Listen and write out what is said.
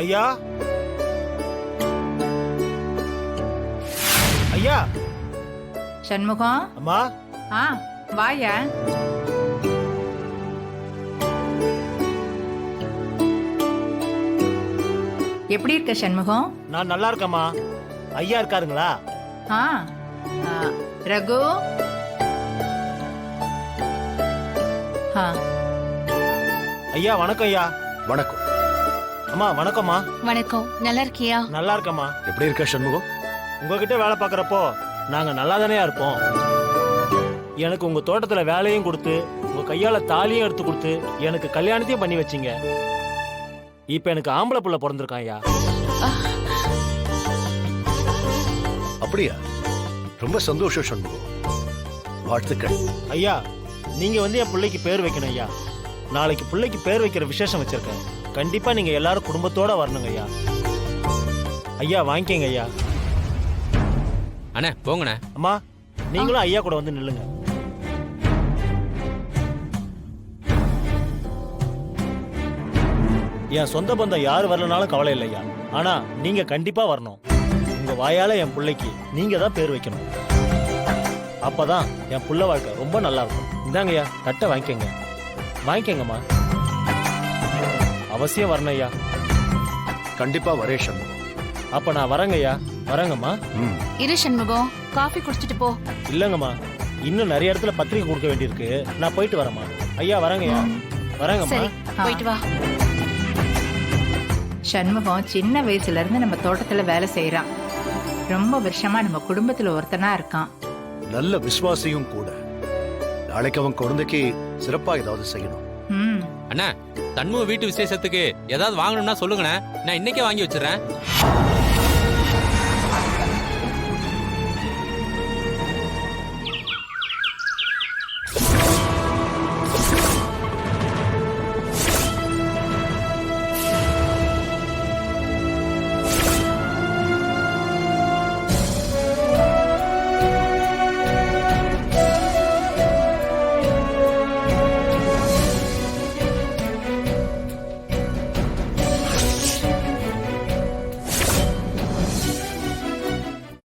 ஐயா ஐயா. சண்முகம். அம்மா. வாயா. எப்படி இருக்க சண்முகம்? நான் நல்லா இருக்கேம்மா. ஐயா இருக்காருங்களா? ரகு. ஐயா வணக்கம். ஐயா வணக்கம். அம்மா வணக்கம்மா. வணக்கம். நல்லா இருக்கியா? நல்லா இருக்கம்மா. எப்படி இருக்க சண்முகம்? உங்ககிட்ட வேலை பார்க்கறப்போ நாங்க நல்லா தானே இருப்போம். எனக்கு உங்க தோட்டத்துல வேலையும் கொடுத்து உங்க கையால தாலியும் எடுத்து கொடுத்து எனக்கு கல்யாணத்தையும் பண்ணி வச்சீங்க. இப்ப எனக்கு ஆம்பளை புள்ள பிறந்திருக்கான் ஐயா. அப்படியா? ரொம்ப சந்தோஷம் சண்முகம். வாழ்த்துக்கள். ஐயா நீங்க வந்து என் பிள்ளைக்கு பேர் வைக்கணும் ஐயா. நாளைக்கு பிள்ளைக்கு பேர் வைக்கிற விசேஷம் வச்சிருக்கேன். கண்டிப்பா நீங்க எல்லாரும் குடும்பத்தோட வரணுங்க ஐயா. ஐயா வாங்கிக்கங்க ஐயா. அண்ணே போங்கண்ணே. அம்மா நீங்களும் ஐயா கூட வந்து நில்லுங்க. என் சொந்த பந்தம் யாரு வரலனாலும் கவலை இல்லையா. ஆனா நீங்க கண்டிப்பா வரணும். உங்க வாயால என் பிள்ளைக்கு நீங்க தான் பேர் வைக்கணும். அப்பதான் என் புள்ள வாழ்க்கை ரொம்ப நல்லா இருக்கும். இந்தாங்க ஐயா தட்டை வாங்கிக்கங்க. வாங்கிக்கங்கம்மா. அவசியம் வரணும் ஐயா. கண்டிப்பா வரே சண்முகம். அப்ப நான் வரேங்க ஐயா. வரேங்கம்மா. இரு சண்முகம், காஃபி குடிச்சிட்டு போ. இல்லங்கம்மா, இன்னும் நிறைய இடத்துல பத்திரிக்கை கொடுக்க வேண்டியிருக்கு. நான் போயிட்டு வரேம்மா. ஐயா வரேங்கய்யா. வரேங்கம்மா. சரி போயிட்டு வா. சண்முகம் சின்ன வயசுல இருந்து நம்ம தோட்டத்துல வேலை செய்யறான். ரொம்ப வருஷமா நம்ம குடும்பத்துல ஒருத்தனா இருக்கான். நல்ல விசுவாசியும் கூட. நாளைக்கு அவன் குழந்தைக்கு சிறப்பா ஏதாவது செய்யணும். அண்ணா, தன்முக வீட்டு விசேஷத்துக்கு ஏதாவது வாங்கணும்னா சொல்லுங்கண்ணே. நான் இன்னைக்கே வாங்கி வச்சிடறேன்.